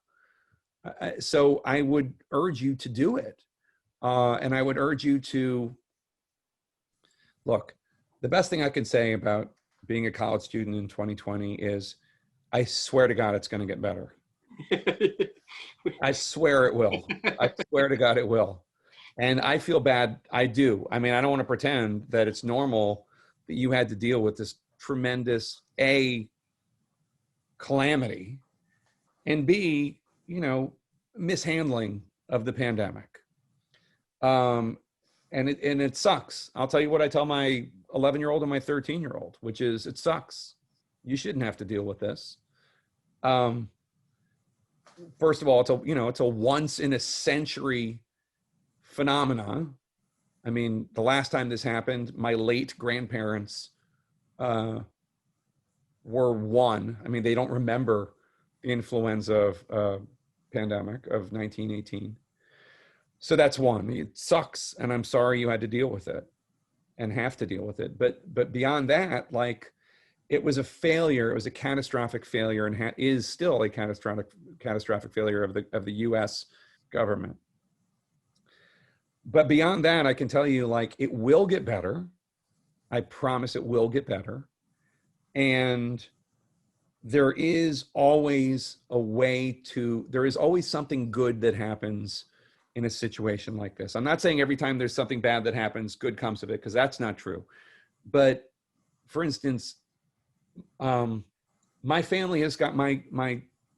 [SPEAKER 3] So I would urge you to do it. And I would urge you to, look, the best thing I can say about being a college student in 2020 is, I swear to God, it's going to get better. I swear it will. I swear to God it will. And I feel bad. I do. I mean, I don't want to pretend that it's normal that you had to deal with this tremendous calamity, and B, mishandling of the pandemic. And it sucks. I'll tell you what I tell my 11-year-old and my 13-year-old, which is, it sucks. You shouldn't have to deal with this. First of all, it's a once in a century phenomenon. I mean, the last time this happened, my late grandparents were 1. I mean, they don't remember the influenza pandemic of 1918. So that's 1. It sucks, and I'm sorry you had to deal with it and have to deal with it. But beyond that, it was a failure. It was a catastrophic failure, and is still a catastrophic failure of the U.S. government. But beyond that, I can tell you, it will get better. I promise it will get better. And there is always there is always something good that happens in a situation like this. I'm not saying every time there's something bad that happens, good comes of it, because that's not true. But for instance, my family has got my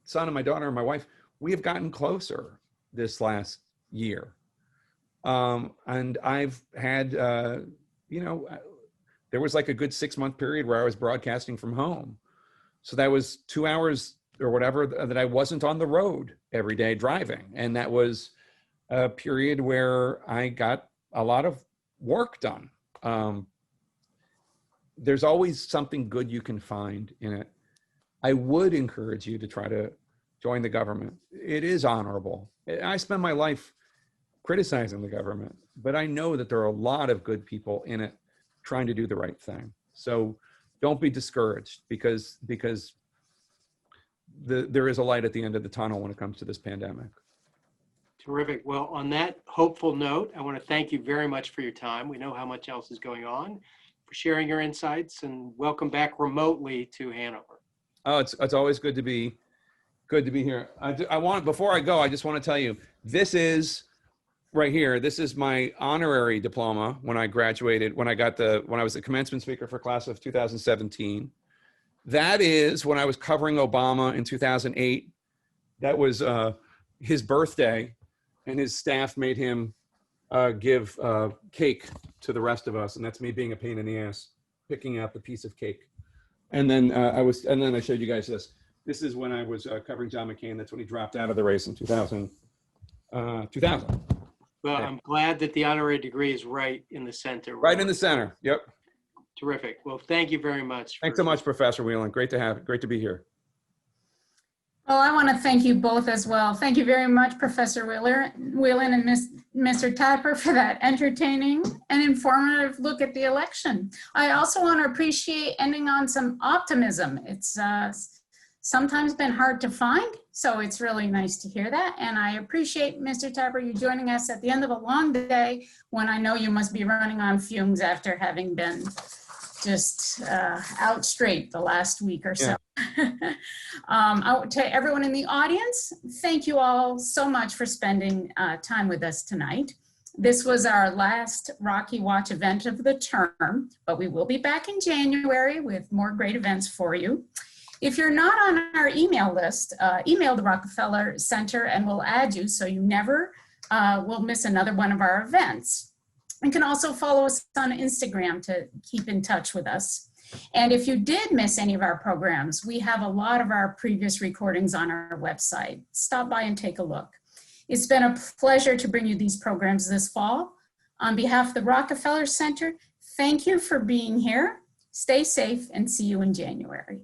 [SPEAKER 3] son and my daughter and my wife, we have gotten closer this last year. And I've had, there was like a good 6-month period where I was broadcasting from home. So that was 2 hours or whatever that I wasn't on the road every day driving. And that was a period where I got a lot of work done. There's always something good you can find in it. I would encourage you to try to join the government. It is honorable. I spend my life criticizing the government, but I know that there are a lot of good people in it trying to do the right thing. So don't be discouraged, because there is a light at the end of the tunnel when it comes to this pandemic.
[SPEAKER 2] Terrific. Well, on that hopeful note, I want to thank you very much for your time. We know how much else is going on, for sharing your insights, and welcome back remotely to Hanover.
[SPEAKER 3] Oh, it's always good to be here. Before I go, I just want to tell you, this is right here. This is my honorary diploma when I graduated, when I was the commencement speaker for class of 2017. That is when I was covering Obama in 2008. That was his birthday, and his staff made him give cake to the rest of us, and that's me being a pain in the ass, picking out the piece of cake. And then I showed you guys this. This is when I was covering John McCain. That's when he dropped out of the race in 2000. Well,
[SPEAKER 2] okay. I'm glad that the honorary degree is right in the center.
[SPEAKER 3] Right in the center. Yep.
[SPEAKER 2] Terrific. Well, thank you very much.
[SPEAKER 3] Thanks so much, Professor Whelan. Great to be here.
[SPEAKER 4] Well, I want to thank you both as well. Thank you very much, Professor Whelan and Mr. Tapper, for that entertaining and informative look at the election. I also want to appreciate ending on some optimism. It's sometimes been hard to find, so it's really nice to hear that. And I appreciate, Mr. Tapper, you joining us at the end of a long day when I know you must be running on fumes after having been just out straight the last week or so. Yeah. To everyone in the audience, thank you all so much for spending time with us tonight. This was our last Rocky Watch event of the term, but we will be back in January with more great events for you. If you're not on our email list, email the Rockefeller Center and we'll add you so you never will miss another one of our events. You can also follow us on Instagram to keep in touch with us. And if you did miss any of our programs, we have a lot of our previous recordings on our website. Stop by and take a look. It's been a pleasure to bring you these programs this fall. On behalf of the Rockefeller Center, thank you for being here. Stay safe and see you in January.